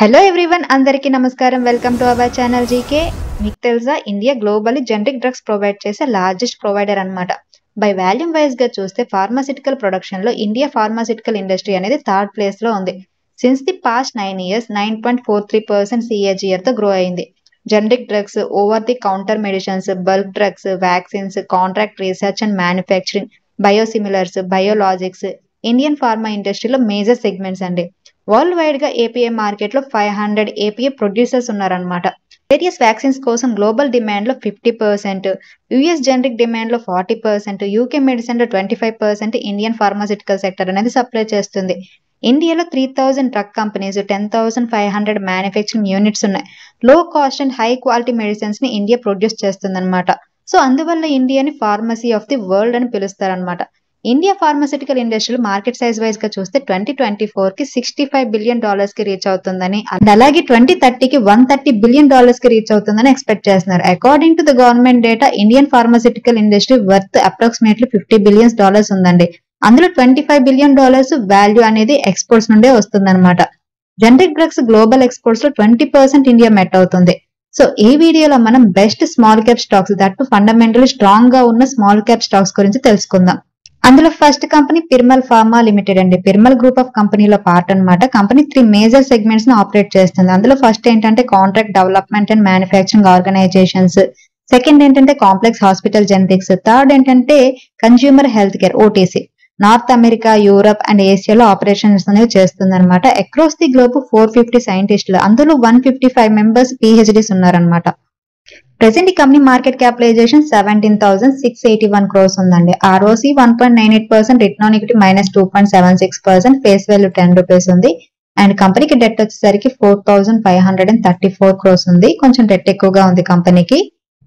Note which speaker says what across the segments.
Speaker 1: Hello everyone, అందరికీ నమస్కారం. Welcome to our channel GK. మీకు తెలుసా, India globally generic drugs provide చేసే లార్జెస్ట్ ప్రొవైడర్ అన్నమాట. బై వాల్యూమ్ వైజ్ గా చూస్తే ఫార్మాసిటికల్ ప్రొడక్షన్ లో ఇండియా ఫార్మాసిటికల్ ఇండస్ట్రీ అనేది థర్డ్ ప్లేస్ లో ఉంది. Since the past 9 years 9.43% CAGR తో గ్రో అయింది. Generic drugs, over the counter medicines, bulk drugs, vaccines, contract research and manufacturing, biosimilars, biologics Indian pharma ఇండస్ట్రీలో major segments అండి. World wide గా API market లో 500 API producers ఉన్నారనమాట. Various vaccines కోసం global demand లో 50%, US generic demand లో 40%, UK medicine లో 25% Indian pharmaceutical sector అనేది సప్లై చేస్తుంది. ఇండియాలో 3000 డ్రగ్ కంపెనీస్, 10,500 మ్యానుఫ్యాక్చరింగ్ యూనిట్స్ ఉన్నాయి. లో cost and high quality medicines ని ఇండియా ప్రొడ్యూస్ చేస్తుంది అనమాట. సో అందువల్ల ఇండియాని ఫార్మసీ ఆఫ్ ది వరల్డ్ అని పిలుస్తారనమాట. ఇండియా ఫార్మాసిటికల్ ఇండస్ట్రీలో మార్కెట్ సైజ్ వైజ్ గా చూస్తే 2024 కి $65 billion కి రీచ్ అవుతుందని, అలాగే 2030 కి $130 billion కి రీచ్ అవుతుందని ఎక్స్పెక్ట్ చేస్తున్నారు. According to the government data, Indian pharmaceutical industry worth approximately $50 billion ఉందండి. అందులో $25 billion వాల్యూ అనేది ఎక్స్పోర్ట్స్ నుండే వస్తుందన్నమాట. జనరిక్ డ్రగ్స్ గ్లోబల్ ఎక్స్పోర్ట్స్ లో 20% ఇండియా మెట్ అవుతుంది. సో ఈ వీడియోలో మనం best small cap stocks, that fundamental strong గా ఉన్న స్మాల్ క్యాప్ స్టాక్స్ గురించి తెలుసుకుందాం. అందులో first company Piramal pharma limited అండి. పిర్మల్ గ్రూప్ ఆఫ్ కంపెనీలో పార్ట్ అన్నమాట. కంపెనీ 3 మేజర్ సెగ్మెంట్స్ ని ఆపరేట్ చేస్తుంది. అందులో ఫస్ట్ ఏంటంటే contract development and manufacturing organisations, second ఏంటంటే కాంప్లెక్స్ హాస్పిటల్ జెనరిక్స్, థర్డ్ ఏంటంటే consumer health care OTC. North America, Europe and ఏషియాలో ఆపరేషన్స్ అనేవి చేస్తుంది అనమాట. అక్రాస్ ది గ్లోబ్ 450 సైంటిస్టులు, అందులో 155 మెంబర్స్ PhDs ఉన్నారనమాట. ప్రెసెంట్ ఈ కంపెనీ మార్కెట్ క్యాపిటలైజేషన్ 17,681 crores ఉందండి. ROC 1.98%, return on equity -2.76%, face value 10 rupees ఉంది. అండ్ కంపెనీకి డెట్ వచ్చేసరికి 4,534 crores ఉంది. కొంచెం డెట్ ఎక్కువగా ఉంది కంపెనీకి.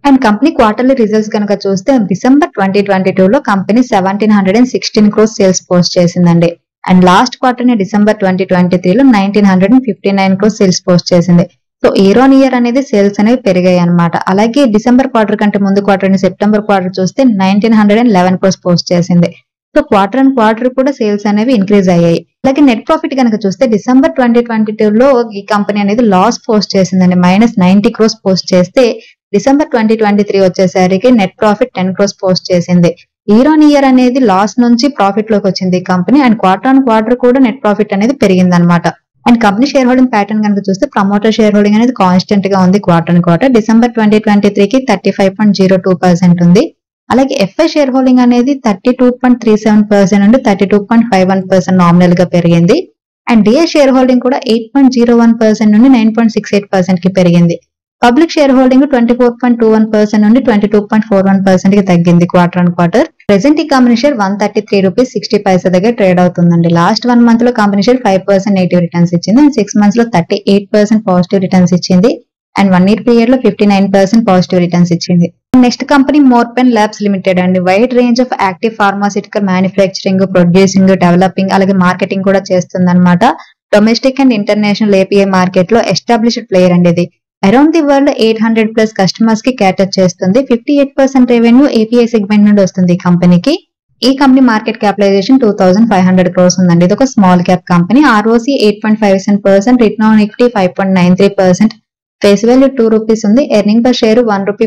Speaker 1: అండ్ కంపెనీ క్వార్టర్లీ రిజల్ట్స్ కనుక చూస్తే డిసెంబర్ 2022 లో కంపెనీ 1,716 crores సేల్స్ పోస్ట్ చేసిందండి. అండ్ లాస్ట్ క్వార్టర్ ని డిసెంబర్ 2023 లో 1,959 crores సేల్స్ పోస్ట్ చేసింది. సో ఇయర్ ఆన్ ఇయర్ అనేది సేల్స్ అనేవి పెరిగాయి అనమాట. అలాగే డిసెంబర్ క్వార్టర్ కంటే ముందు క్వార్టర్ ని సెప్టెంబర్ క్వార్టర్ చూస్తే 1,911 crores పోస్ట్ చేసింది. సో క్వార్టర్ అండ్ క్వార్టర్ కూడా సేల్స్ అనేవి ఇంక్రీజ్ అయ్యాయి. అలాగే నెట్ ప్రాఫిట్ కనుక చూస్తే డిసెంబర్ 2022 లో ఈ కంపెనీ అనేది లాస్ పోస్ట్ చేసిందండి. -90 crores పోస్ట్ చేస్తే డిసెంబర్ 2023 వచ్చేసరికి నెట్ ప్రాఫిట్ 10 crores పోస్ట్ చేసింది. ఇయర్ ఆన్ ఇయర్ అనేది లాస్ నుంచి ప్రాఫిట్ లోకి వచ్చింది ఈ company. And quarter on quarter కూడా నెట్ ప్రాఫిట్ అనేది పెరిగింది అనమాట. And company share holding pattern కనుక చూస్తే ప్రమోటర్ షేర్ హోల్డింగ్ అనేది కాన్స్టెంట్ గా ఉంది క్వార్టర్ అండ్ క్వార్టర్. డిసెంబర్ 2023 కి 35.02% ఉంది. అలాగే ఎఫ్ఐ షేర్ హోల్డింగ్ అనేది 32.37% నుండి 32.51% నామినల్ గా పెరిగింది. అండ్ డిఐ షేర్ హోల్డింగ్ కూడా 8.01% నుండి 9.68% కి పెరిగింది. పబ్లిక్ షేర్ హోల్డింగ్ 24.21% నుండి 22.41% కి తగ్గింది క్వార్టర్ అండ్ క్వార్టర్. ప్రెసెంట్ ఈ కంపెనీ షేర్ 133 రూపీస్ 60 పైసా దగ్గర ట్రేడ్ అవుతుందండి. లాస్ట్ 1 month లో కంపెనీ షేర్ 5% నెగిటివ్ రిటర్న్స్ ఇచ్చింది. అండ్ 6 months లో 38% పాజిటివ్ రిటర్న్స్ ఇచ్చింది. అండ్ 1 year పీరియడ్ లో 59% పాజిటివ్ రిటర్న్స్ ఇచ్చింది. Next company Morepen labs limited అండి. Wide range of active pharmaceutical manufacturing, producing, developing అలాగే మార్కెటింగ్ కూడా చేస్తుంది అనమాట. Domestic and international API market లో ఎస్టాబ్లిష్డ్ ప్లేయర్ అండి ఇది. అరౌండ్ ది వరల్డ్ 800+ కస్టమర్స్ కి క్యాటర్ చేస్తుంది. 58% రెవెన్యూ ఏపీఐ సెగ్మెంట్ నుండి వస్తుంది ఈ కంపెనీకి. ఈ కంపెనీ మార్కెట్ క్యాపిటలైజేషన్ 2,500 crores ఉందండి. ఇది ఒక small cap company. ROC 8.57%, return on equity 5.93%, face value 2 rupees ఉంది. ఎర్నింగ్ పర్ షేర్ 1.49 రూపీ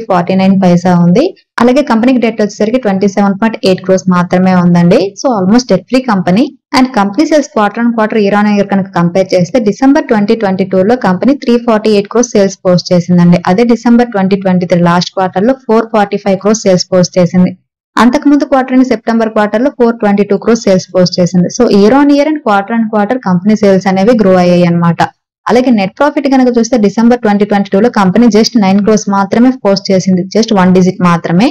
Speaker 1: ఉంది. అలాగే కంపెనీకి డెట్ వచ్చేసరికి 27.8 crores మాత్రమే ఉందండి. So almost debt free company. And company sales quarter and quarter year on year కనుక కంపేర్ చేస్తే December 2022 లో కంపెనీ 348 crores సేల్స్ పోస్ట్ చేసిందండి. అదే డిసెంబర్ 2023 లాస్ట్ క్వార్టర్ లో 445 crores సేల్స్ పోస్ట్ చేసింది. అంతకుముందు క్వార్టర్ ని సెప్టెంబర్ క్వార్టర్ లో 422 crores సేల్స్ పోస్ట్ చేసింది. So year on year and quarter company sales అనేవి గ్రో అయ్యాయి అనమాట. అలాగే నెట్ ప్రాఫిట్ కనుక చూస్తే డిసెంబర్ 2022 లో కంపెనీ జస్ట్ 9 crores మాత్రమే పోస్ట్ చేసింది. జస్ట్ 1 digit మాత్రమే.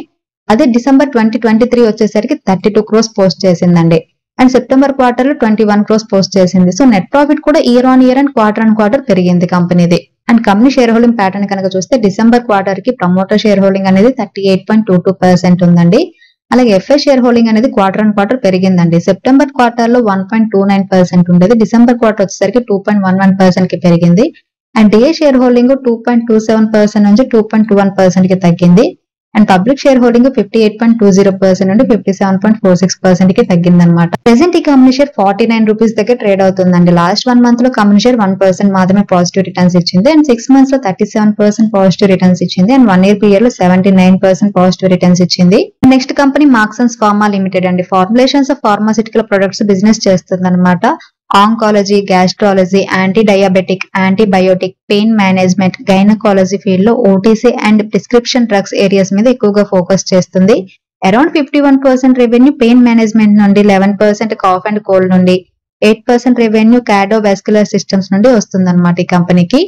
Speaker 1: అదే డిసెంబర్ 2023 వచ్చేసరికి 32 crores పోస్ట్ చేసిందండి. అండ్ సెప్టెంబర్ క్వార్టర్ లో 21 crores పోస్ట్ చేసింది. సో నెట్ ప్రాఫిట్ కూడా year on year and quarter పెరిగింది కంపెనీది. And company share holding pattern కనుక చూస్తే డిసెంబర్ క్వార్టర్ కి ప్రమోటర్ షేర్ హోల్డింగ్ అనేది 38.22% ఉందండి. అలాగే ఎఫ్ఐ షేర్ హోల్డింగ్ అనేది క్వార్టర్ అండ్ క్వార్టర్ పెరిగిందండి. సెప్టెంబర్ క్వార్టర్ లో 1.29% ఉండేది. డిసెంబర్ క్వార్టర్ వచ్చేసరికి 2.11% కి పెరిగింది. అండ్ డిఐ షేర్ హోల్డింగ్ 2.27% నుంచి 2.21% కి తగ్గింది. అండ్ పబ్లిక్ షేర్ హోల్డింగ్ 58.20% నుండి 57.46% కి తగ్గిందనమాట. ప్రెసెంట్ ఈ కంపెనీ షేర్ 49 రూపీస్ దగ్గర ట్రేడ్ అవుతుందండి. లాస్ట్ 1 మంత్ లో కంపెనీ షేర్ 1% మాత్రమే పాజిటివ్ రిటర్న్స్ ఇచ్చింది అండ్ 6 మంత్స్ లో 37% పాజిటివ్ రిటర్న్స్ ఇచ్చింది అండ్ 1 ఇయర్ పీరియడ్ లో 79% పాజిటివ్ రిటర్న్స్ ఇచ్చింది. Next company Marksans pharma limited అండి. Formulations of pharmaceutical products business చేస్తుంది అనమాట. Oncology, gastrology, anti diabetic, antibiotic, pain management, gynaecology field లో OTC and prescription drugs areas మీద ఎక్కువగా ఫోకస్ చేస్తుంది. అరౌండ్ 51% రెవెన్యూ పెయిన్ మేనేజ్మెంట్ నుండి, 11% కాఫ్ అండ్ కోల్డ్ నుండి, 8% revenue cardiovascular systems నుండి వస్తుందన్నమాట ఈ కంపెనీకి.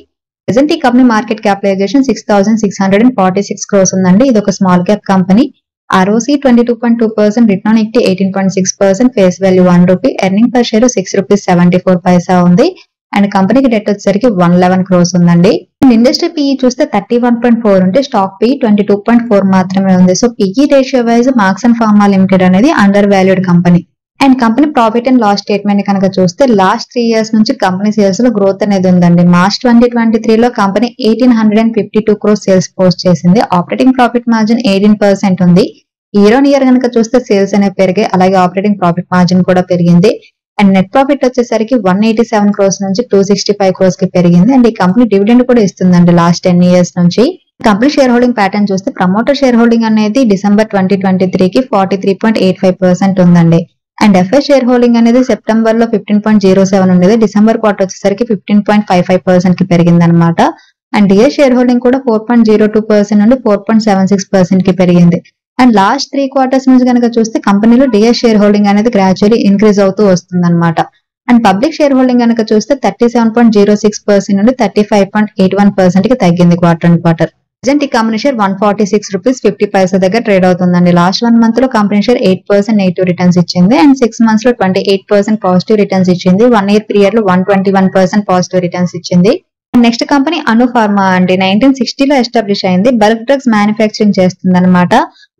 Speaker 1: ప్రెసెంట్ ఈ కంపెనీ మార్కెట్ క్యాపిటలైజేషన్ 6,646 crores ఉందండి. ఇది ఒక small cap company. ROC 22.2%, return on equity 18.6%, face value 1 rupee, earning per share 6.74 rupees ఉంది అండ్ కంపెనీకి డెట్ వచ్చేసరికి 111 crores ఉందండి. ఇండస్ట్రీ PE చూస్తే 31.4 ఉంటే స్టాక్ PE 22.4 మాత్రమే ఉంది. So PE ratio wise Marksans pharma limited అనేది under valued company. And company profit and loss statement కనుక చూస్తే లాస్ట్ 3 years నుంచి కంపెనీ సేల్స్ లో గ్రోత్ అనేది ఉందండి. మార్చ్ 2023 లో కంపెనీ 1852 crores సేల్స్ పోస్ట్ చేసింది. ఆపరేటింగ్ ప్రాఫిట్ మార్జిన్ 18% ఉంది. ఇయర్ ఆన్ ఇయర్ కనుక చూస్తే సేల్స్ అనేవి పెరిగాయి, అలాగే ఆపరేటింగ్ ప్రాఫిట్ మార్జిన్ కూడా పెరిగింది. అండ్ నెట్ ప్రాఫిట్ వచ్చేసరికి 187 crores నుంచి 265 crores కి పెరిగింది. అండ్ ఈ కంపెనీ డివిడెండ్ కూడా ఇస్తుందండి లాస్ట్ 10 years నుంచి. కంపెనీ షేర్ హోల్డింగ్ ప్యాటర్న్ చూస్తే ప్రమోటర్ షేర్ హోల్డింగ్ అనేది డిసెంబర్ 2023 కి 43.85% ఉందండి. అండ్ ఎఫ్ఐ షేర్ హోల్డింగ్ అనేది సెప్టెంబర్ లో 15.07 ఉండేది, డిసెంబర్ క్వార్టర్ వచ్చేసరికి 15.55% కి పెరిగింది అనమాట. అండ్ డిఎస్ షేర్ హోల్డింగ్ కూడా 4.02% నుండి 4.76% కి పెరిగింది. అండ్ లాస్ట్ 3 quarters నుంచి కనుక చూస్తే కంపెనీలో డిఎస్ షేర్ హోల్డింగ్ అనేది గ్రాడ్యువల్లీ ఇంక్రీజ్ అవుతూ వస్తుంది అనమాట. అండ్ పబ్లిక్ షేర్ హోల్డింగ్ కనుక చూస్తే 37.06% నుండి 35.81% కి తగ్గింది క్వార్టర్ అండ్ క్వార్టర్. ప్రెసెంట్ ఈ కంపెనీ షేర్ 146 రూపీస్ 50 పైసా దగ్గర ట్రేడ్ అవుతుందండి. లాస్ట్ 1 మంత్ లో కంపెనీ షేర్ 8% నెగిటివ్ రిటర్న్స్ ఇచ్చింది అండ్ 6 months లో 28% పాజిటివ్ రిటర్న్స్ ఇచ్చింది. 1 year పీరియడ్ లో 121% పాజిటివ్ రిటర్న్స్ ఇచ్చింది. నెక్స్ట్ కంపెనీ అను ఫార్మా అండి. 1960 లో ఎస్టాబ్లిష్ అయింది. బల్క్ డ్రగ్స్ మ్యానుఫ్యాక్చరింగ్ చేస్తుంది అనమాట.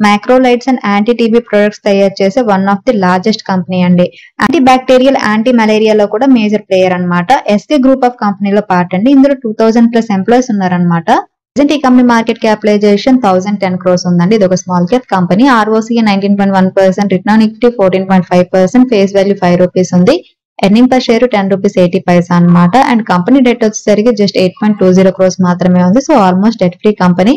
Speaker 1: మైక్రోలైట్స్ అండ్ యాంటీ టీబీ ప్రొడక్ట్స్ తయారు చేసే one of the largest company అండి. యాంటీ బ్యాక్టీరియల్, యాంటీ మలేరియాలో కూడా మేజర్ ప్లేయర్ అనమాట. ఎస్కే గ్రూప్ ఆఫ్ కంపెనీలో పార్ట్ అండి. ఇందులో 2000+ ఎంప్లాయీస్ ఉన్నారనమాట. ప్రెసెంట్ ఈ కంపెనీ మార్కెట్ క్యాపిటలైజేషన్ 1010 crores ఉందండి. ఇది ఒక small cap company. ROC 19.1%, return on equity 14.5%, face value 5 rupees ఉంది. ఎర్నింగ్ పర్ షేర్ 10 రూపీస్ 80 పైసా అనమాట. అండ్ కంపెనీ డెట్ వచ్చేసరికి జస్ట్ 8.20 crores మాత్రమే ఉంది. So almost debt free company.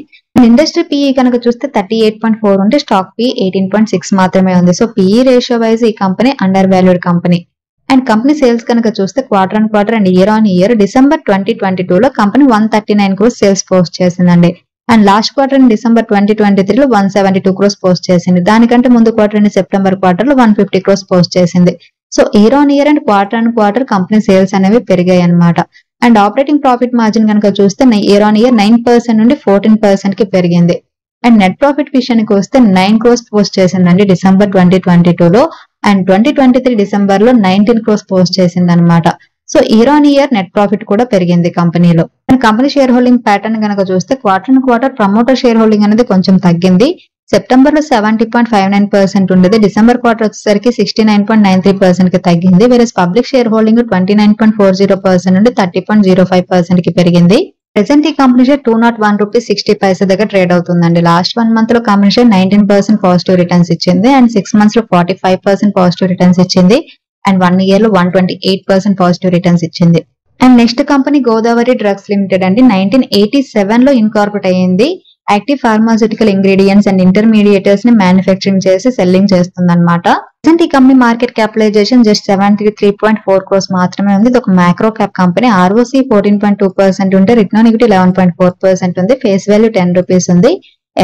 Speaker 1: Industry PE కనుక చూస్తే 38.4 ఉంటే స్టాక్ PE 18.6 మాత్రమే ఉంది. సో PE రేషియో వైజ్ ఈ company under valued company. And company sales కనుక చూస్తే quarter and quarter and year on year December 2022 లో కంపెనీ 139 crores సేల్స్ పోస్ట్ చేసిందండి. And last quarter and December 2023 లో 172 crores పోస్ట్ చేసింది. దానికంటే ముందు క్వార్టర్ అండ్ సెప్టెంబర్ క్వార్టర్ లో 150 crores పోస్ట్ చేసింది. So year on year and quarter company sales అనేవి పెరిగాయి అనమాట. అండ్ ఆపరేటింగ్ ప్రాఫిట్ మార్జిన్ కనుక చూస్తే ఇయర్ ఆన్ ఇయర్ 9% నుండి 14% కి పెరిగింది. అండ్ నెట్ ప్రాఫిట్ విషయానికి వస్తే 9 crores పోస్ట్ చేసిందండి డిసెంబర్ 2022 లో. అండ్ 2023 డిసెంబర్ లో 19 crores పోస్ట్ చేసింది అనమాట. So year on year net profit కూడా పెరిగింది కంపెనీలో. And company share holding pattern కనుక చూస్తే quarter and quarter promoter share holding అనేది కొంచెం తగ్గింది. సెప్టెంబర్ లో 70.59% ఉండేది, డిసెంబర్ క్వార్టర్ వచ్చేసరికి 69.93% కి తగ్గింది. వేరే పబ్లిక్ షేర్ హోల్డింగ్ 29.40% నుండి 30.05% కి పెరిగింది. ప్రెసెంట్ ఈ కంపెనీ షేర్ 201 రూపీస్ 60 పైసా దగ్గర ట్రేడ్ అవుతుందండి. లాస్ట్ 1 మంత్ లో కంపెనీ షేర్ 19% పాజిటివ్ రిటర్న్స్ ఇచ్చింది అండ్ 6 months లో 45% పాజిటివ్ రిటర్న్స్ ఇచ్చింది అండ్ 1 year లో 128% పాజిటివ్ రిటర్న్స్ ఇచ్చింది. And next company Godavari drugs limited అండి. 1987 లో ఇన్కార్పొరేట్ అయ్యింది. Active pharmaceutical ingredients and intermediators ని మ్యానుఫ్యాక్చరింగ్ చేసి సెల్లింగ్ చేస్తుంది అనమాట. ప్రెసెంట్ ఈ company market capitalization just 73.4 crores మాత్రమే ఉంది. ఇది ఒక మైక్రో క్యాప్ కంపెనీ. ROC 14.2% ఉంటే రిటర్న్ ఆన్ ఈక్విటీ 11.4% ఉంది. ఫేస్ వాల్యూ 10 రూపీస్ ఉంది.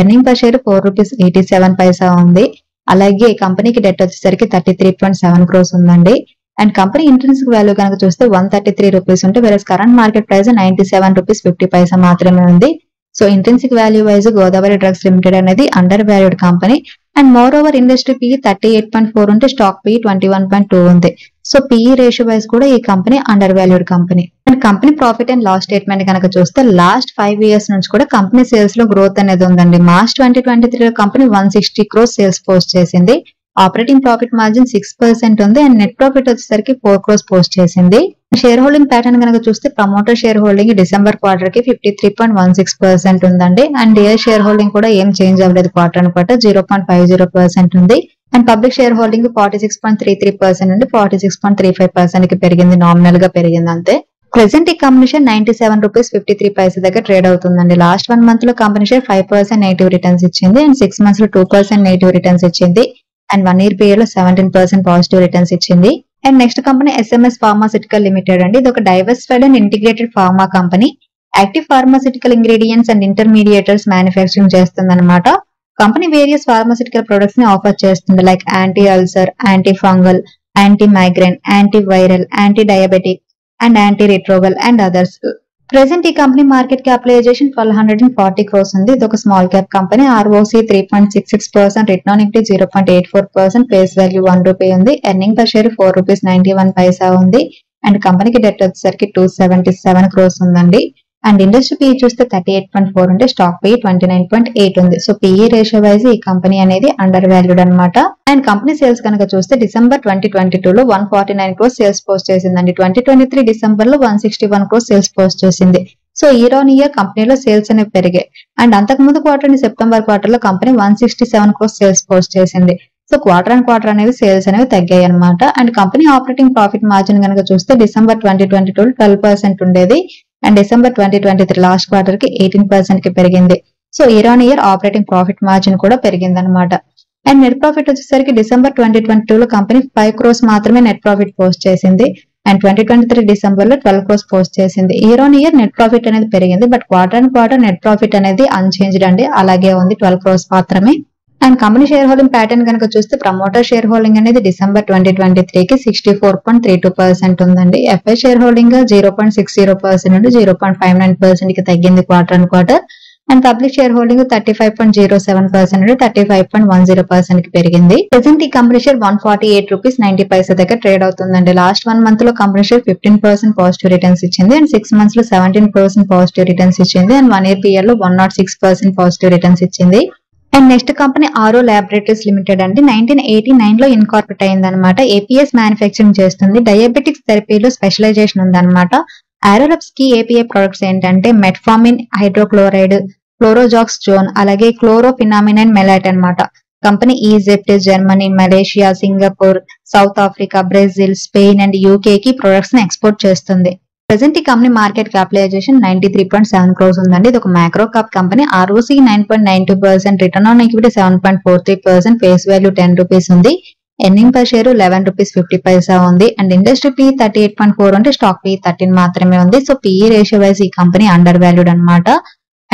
Speaker 1: ఎర్నింగ్ పర్ షేర్ 4 రూపీస్ 87 పైసా ఉంది. అలాగే ఈ కంపెనీకి డెట్ వచ్చేసరికి 33.7 crores ఉందండి. అండ్ కంపెనీ ఇంట్రెన్సిక్ వాల్యూ కనుక చూస్తే 133 రూపీస్ ఉంటే వేరే current market price 97 rupees 50 paisa మాత్రమే ఉంది. So intrinsic value wise Godavari drugs limited అనేది under valued company. And more over industry PE 38.4 ఉంటే స్టాక్ PE 21.2 ఉంది. సో PE రేషియో వైజ్ కూడా ఈ company under valued company. And company profit and loss statement కనుక చూస్తే last 5 years నుంచి కూడా company sales లో గ్రోత్ అనేది ఉందండి. మార్చ్ 2023 లో కంపెనీ 160 crores సేల్స్ పోస్ట్ చేసింది. ఆపరేటింగ్ ప్రాఫిట్ మార్జిన్ 6% ఉంది అండ్ నెట్ ప్రాఫిట్ వచ్చేసరికి 4 crores పోస్ట్ చేసింది. షేర్ హోల్డింగ్ ప్యాటర్న్ కనుక చూస్తే promoter share holding December quarter కి 53.16% ఉందండి. అండ్ ఇయర్ షేర్ హోల్డింగ్ కూడా ఏం చేంజ్ అవ్వలేదు, క్వార్టర్ అండ్ క్వార్టర్ 0.50% ఉంది. అండ్ పబ్లిక్ షేర్ హోల్డింగ్ 46.33% నుండి 46.35% కి పెరిగింది, నామినల్ గా పెరిగింది అంతే. ప్రెసెంట్ ఈ కంపెనీ షేర్ 97 రూపీస్ 53 పైసా దగ్గర ట్రేడ్ అవుతుందండి. లాస్ట్ 1 month లో కంపెనీ షేర్ 5% నెగిటివ్ రిటర్న్స్ ఇచ్చింది అండ్ 6 months లో 2% నెగిటివ్ రిటర్న్స్ ఇచ్చింది అండ్ 1 year పీరియడ్ లో 17% పాజిటివ్ రిటర్న్స్ ఇచ్చింది. And next company SMS pharmaceutical limited అండి. ఇది ఒక diversified and integrated pharma company. Active pharmaceutical ingredients and intermediators manufacturing చేస్తుంది అనమాట. కంపెనీ వేరియస్ ఫార్మాసిటికల్ ప్రొడక్ట్స్ ని ఆఫర్ చేస్తుంది, like anti ulcer, anti fungal, anti migraine, anti viral, anti diabetic and anti retroviral and others. Present ఈ company market capitalisation 1240 crores ఉంది. ఇది ఒక small cap company. ROC 3.66%, return on equity 0.84%, face value 1 rupee ఉంది. Earning per share 4 rupees 91 paisa ఉంది. And కంపెనీకి debt వచ్చేసరికి 277 crores ఉందండి. And industry PE చూస్తే 38.4 ఉంటే స్టాక్ PE 29.8 ఉంది. సో PE రేషియో వైజ్ ఈ కంపెనీ అనేది అండర్ వాల్యూడ్ అనమాట. అండ్ కంపెనీ సేల్స్ కనుక చూస్తే డిసెంబర్ 2022 లో 149 crores సేల్స్ పోస్ట్ చేసిందండి. 2023 డిసెంబర్ లో 161 crores సేల్స్ పోస్ట్ చేసింది. సో ఇయర్ ఆన్ ఇయర్ కంపెనీలో సేల్స్ అనేవి పెరిగాయి. అండ్ అంతకుముందు క్వార్టర్ సెప్టెంబర్ క్వార్టర్ లో కంపెనీ 167 crores సేల్స్ పోస్ట్ చేసింది. సో క్వార్టర్ అండ్ క్వార్టర్ అనేవి సేల్స్ అనేవి తగ్గాయి అనమాట. And company operating profit margin కనుక చూస్తే డిసెంబర్ 2022 లో 12% ఉండేది అండ్ డిసెంబర్ 2023 లాస్ట్ క్వార్టర్ కి 18% కి పెరిగింది. So year on year operating profit margin కూడా పెరిగింది అనమాట. అండ్ నెట్ ప్రాఫిట్ వచ్చేసరికి డిసెంబర్ 2022 లో కంపెనీ 5 crores మాత్రమే నెట్ ప్రాఫిట్ పోస్ట్ చేసింది అండ్ 2023 డిసెంబర్ లో 12 crores పోస్ట్ చేసింది. Year on year net profit అనేది పెరిగింది, but quarter and quarter net profit అనేది అన్చేంజ్డ్ అండి, అలాగే ఉంది, 12 crores మాత్రమే. And company share holding pattern కనుక చూస్తే ప్రమోటర్ షేర్ హోల్డింగ్ అనేది డిసెంబర్ 2023 కి 64.32% ఉందండి. FI షేర్ హోల్డింగ్ 0.60% నుండి 0.59% కి తగ్గింది quarter and quarter. And public share holding 35.07% నుండి 35.10% కి పెరిగింది. ప్రెసెంట్ ఈ కంపెనీ షేర్ 148 రూపీస్ 90 పైసా దగ్గర ట్రేడ్ అవుతుందండి. లాస్ట్ 1 month లో కంపెనీ షేర్ 15% పాజిటివ్ రిటర్న్స్ ఇచ్చింది అండ్ 6 months లో 17% పాజిటివ్ రిటర్న్స్ ఇచ్చింది అండ్ 1 year పీరియడ్ లో 106% పాజిటివ్ రిటర్న్స్ ఇచ్చింది. అండ్ నెక్స్ట్ కంపెనీ ఆరో ల్యాబొరేటరీస్ లిమిటెడ్ అండి. 1989 లో ఇన్కార్పొరేట్ అయింది అనమాట. APS మ్యానుఫ్యాక్చరింగ్ చేస్తుంది. డయాబెటిక్స్ థెరపీలో స్పెషలైజేషన్ ఉందన్నమాట. ఆరోలబ్స్ కి API ప్రొడక్ట్స్ ఏంటంటే మెట్ఫార్మిన్ హైడ్రోక్లోరైడ్, క్లోరోజాక్స్ జోన్, అలాగే క్లోరోఫినామినన్ మెలైట్ అన్నమాట. Company Egypt, Germany, Malaysia, Singapore, south Africa, Brazil, Spain and UK కి ప్రొడక్ట్స్ ని ఎక్స్పోర్ట్ చేస్తుంది. ప్రెసెంట్ ఈ కంపెనీ మార్కెట్ క్యాపిటలైజేషన్ 93.7 crores ఉందండి. ఇది ఒక macro cap company. ROC 9.92%, return on equity 7.43%, face value 10 rupees ఉంది. Earning per share 11 rupees 50 paisa ఉంది. And industry PE 38.4 ఉంటే స్టాక్ PE 13 మాత్రమే ఉంది. సో PE రేషియో వైజ్ ఈ కంపెనీ అండర్ వాల్యూడ్ అనమాట.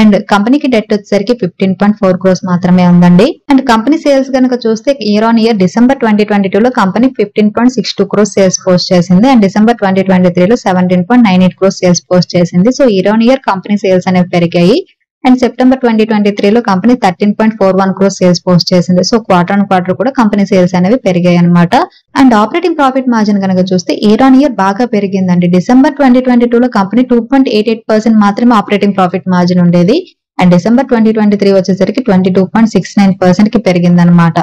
Speaker 1: అండ్ కంపెనీకి డెట్ వచ్చేసరికి 15.4 crores మాత్రమే ఉందండి. అండ్ కంపెనీ సేల్స్ కనుక చూస్తే ఇయర్ ఆన్ ఇయర్ డిసెంబర్ 2022 లో కంపెనీ 15.62 crores సేల్స్ పోస్ట్ చేసింది అండ్ డిసెంబర్ 2023 లో 17.98 crores సేల్స్ పోస్ట్ చేసింది. So year on year company sales అనేవి పెరిగాయి. అండ్ సెప్టెంబర్ 2023 లో కంపెనీ 13.41 crores సేల్స్ పోస్ట్ చేసింది. సో క్వార్టర్ అండ్ క్వార్టర్ కూడా కంపెనీ సేల్స్ అనేవి పెరిగాయి అనమాట. అండ్ ఆపరేటింగ్ ప్రాఫిట్ మార్జిన్ కనుక చూస్తే ఇయర్ ఆన్ ఇయర్ బాగా పెరిగిందండి. డిసెంబర్ 2022 లో కంపెనీ 2.88% మాత్రమే ఆపరేటింగ్ ప్రాఫిట్ మార్జిన్ ఉండేది అండ్ డిసెంబర్ 2023 వచ్చేసరికి 22.69% కి పెరిగింది అనమాట.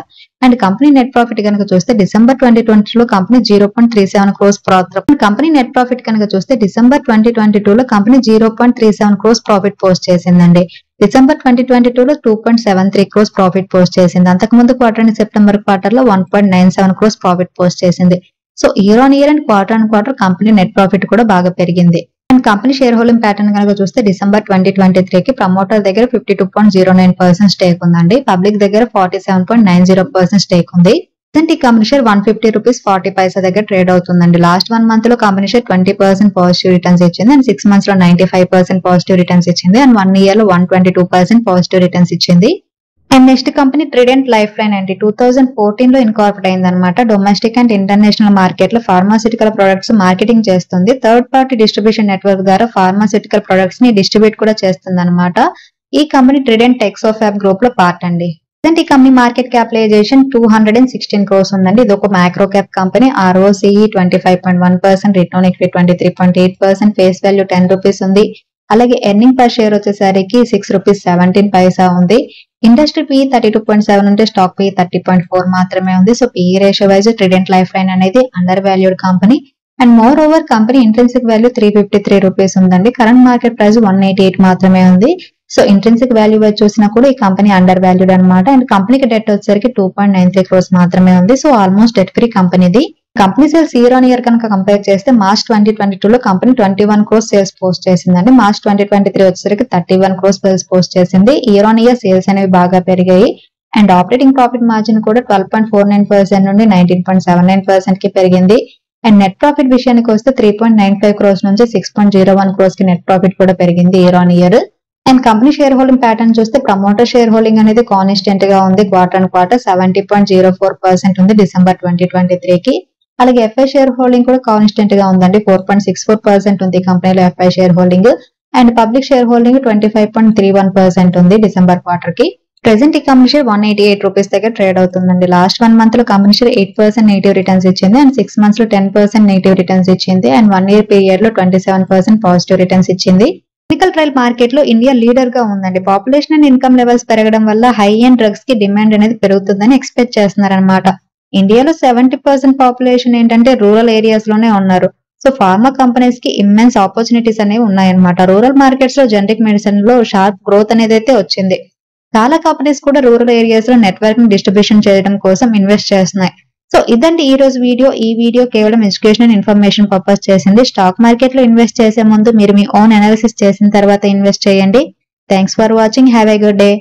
Speaker 1: అండ్ కంపెనీ నెట్ ప్రాఫిట్ కనుక చూస్తే డిసెంబర్ 2020 లో company 0.37 crores company net profit కనుక చూస్తే డిసెంబర్ 2022 లో కంపెనీ 0.37 crores ప్రాఫిట్ పోస్ట్ చేసిందండి. డిసెంబర్ 2022 లో 2.73 crores ప్రాఫిట్ పోస్ట్ చేసింది. అంతకుముందు క్వార్టర్ అండ్ సెప్టెంబర్ క్వార్టర్ లో 1.97 crores ప్రాఫిట్ పోస్ట్ చేసింది. So year on year and quarter company net profit కూడా బాగా పెరిగింది. And company share holding pattern కనుక చూస్తే డిసెంబర్ 2023 కి ప్రమోటర్ దగ్గర 52.09% స్టేక్ ఉందండి. పబ్లిక్ దగ్గర 47.90% స్టేక్ ఉంది. ఈ కంపెనీ షేర్ 150 రూపీస్ 40 పైసా దగ్గర ట్రేడ్ అవుతుందండి. లాస్ట్ 1 month లో కంపెనీ షేర్ 20% పాజిటివ్ రిటర్న్స్ ఇచ్చింది అండ్ 6 months లో 95% పాజిటివ్ రిటర్న్స్ ఇచ్చింది అండ్ 1 year లో 122% పాజిటివ్ రిటర్న్స్ ఇచ్చింది. And next company trident life line అండి. 2014 లో ఇన్కార్పొరేట్ అయింది అనమాట. డొమెస్టిక్ అండ్ ఇంటర్నేషనల్ మార్కెట్ లో ఫార్మాసిటికల్ ప్రొడక్ట్స్ మార్కెటింగ్ చేస్తుంది. థర్డ్ పార్టీ డిస్ట్రిబ్యూషన్ నెట్వర్క్ ద్వారా ఫార్మాసిటికల్ ప్రొడక్ట్స్ ని డిస్ట్రిబ్యూట్ కూడా చేస్తుంది అనమాట. ఈ కంపెనీ ట్రిడెంట్ టెక్సోఫాబ్ గ్రూప్ లో పార్ట్ అండి. ఈ కంపెనీ మార్కెట్ క్యాపిటలైజేషన్ 216 crores ఉందండి. ఇది ఒక macro cap company. ROC 25.1%, return on equity 23.8%, face value 10 rupees ఉంది. అలాగే ఎర్నింగ్ పర్ షేర్ వచ్చేసరికి 6 రూపీస్ 17 పైసా ఉంది. ఇండస్ట్రీ PE 32.7 ఉంటే స్టాక్ PE 30.4 మాత్రమే ఉంది. So PE ratio wise Trident lifeline అనేది under valued company and more over company intrinsic value 353 rupees ఉందండి. Current market price 188 మాత్రమే ఉంది. సో ఇంట్రెన్సిక్ వాల్యూ వైజ్ చూసినా కూడా ఈ కంపెనీ అండర్ వాల్యూడ్ అనమాట. అండ్ కంపెనీకి డెట్ వచ్చేసరికి 2.93 crores మాత్రమే ఉంది. సో ఆల్మోస్ట్ డెట్ ఫ్రీ కంపెనీది. Company sales year on year కనుక కంపేర్ చేస్తే మార్చ్ 2022 లో కంపెనీ 21 crores సేల్స్ పోస్ట్ చేసిందండి. మార్చ్ 2023 వచ్చేసరికి 31 crores సేల్స్ పోస్ట్ చేసింది. ఇయర్ ఆన్ ఇయర్ సేల్స్ అనేవి బాగా పెరిగాయి. అండ్ ఆపరేటింగ్ ప్రాఫిట్ మార్జిన్ కూడా 12.49% నుండి 19.79% కి పెరిగింది. అండ్ నెట్ ప్రాఫిట్ విషయానికి వస్తే 3.95 crores నుంచి 6.01 crores కి నెట్ ప్రాఫిట్ కూడా పెరిగింది year on year. And company share holding pattern చూస్తే ప్రమోటర్ షేర్ హోల్డింగ్ అనేది కాన్స్టెంట్ గా ఉంది. క్వార్టర్ అండ్ క్వార్టర్ 70.04% ఉంది డిసెంబర్ 2023 కి. అలాగే ఎఫ్ఐ షేర్ హోల్డింగ్ కూడా కాన్స్టెంట్ గా ఉందండి. 4.64% ఉంది కంపెనీలో f i share holding. And public share holding 25.31% ఉంది డిసెంబర్ క్వార్టర్ కి. ప్రెసెంట్ ఈ కంపెనీ షేర్ 188 రూపీస్ దగ్గర ట్రేడ్ అవుతుందండి. లాస్ట్ 1 month లో కంపెనీ షేర్ 8% నెగిటివ్ రిటర్న్స్ ఇచ్చింది. అండ్ 6 months లో 10% నెగిటివ్ రిటర్న్స్ ఇచ్చింది. అండ్ 1 year పీరియడ్ లో 27% పాజిటివ్ రిటర్న్స్ ఇచ్చింది. క్లినికల్ ట్రయల్ మార్కెట్ లో ఇండియా లీడర్ గా ఉందండి. పాపులేషన్ అండ్ ఇన్కమ్ లెవెల్స్ పెరగడం వల్ల హై ఎండ్ డ్రగ్స్ కి డిమాండ్ అనేది పెరుగుతుందని ఎక్స్పెక్ట్ చేస్తున్నారన్నమాట. ఇండియాలో 70% పాపులేషన్ ఏంటంటే రూరల్ ఏరియాస్ లోనే ఉన్నారు. సో ఫార్మా కంపెనీస్ కి ఇమ్మెన్స్ ఆపర్చునిటీస్ అనేవి ఉన్నాయన్నమాట. రూరల్ మార్కెట్స్ లో జనరిక్ మెడిసిన్ లో షార్ప్ గ్రోత్ అనేది అయితే వచ్చింది. చాలా కంపెనీస్ కూడా రూరల్ ఏరియాస్ లో నెట్వర్క్ ని డిస్ట్రిబ్యూషన్ చేయడం కోసం ఇన్వెస్ట్ చేస్తున్నాయి. సో ఇదండి ఈ రోజు వీడియో. ఈ వీడియో కేవలం ఎడ్యుకేషన్ అండ్ ఇన్ఫర్మేషన్ పర్పస్ చేసింది. స్టాక్ మార్కెట్ లో ఇన్వెస్ట్ చేసే ముందు మీరు మీ ఓన్ అనాలిసిస్ చేసిన తర్వాత ఇన్వెస్ట్ చేయండి. Thanks for watching. Have a good day.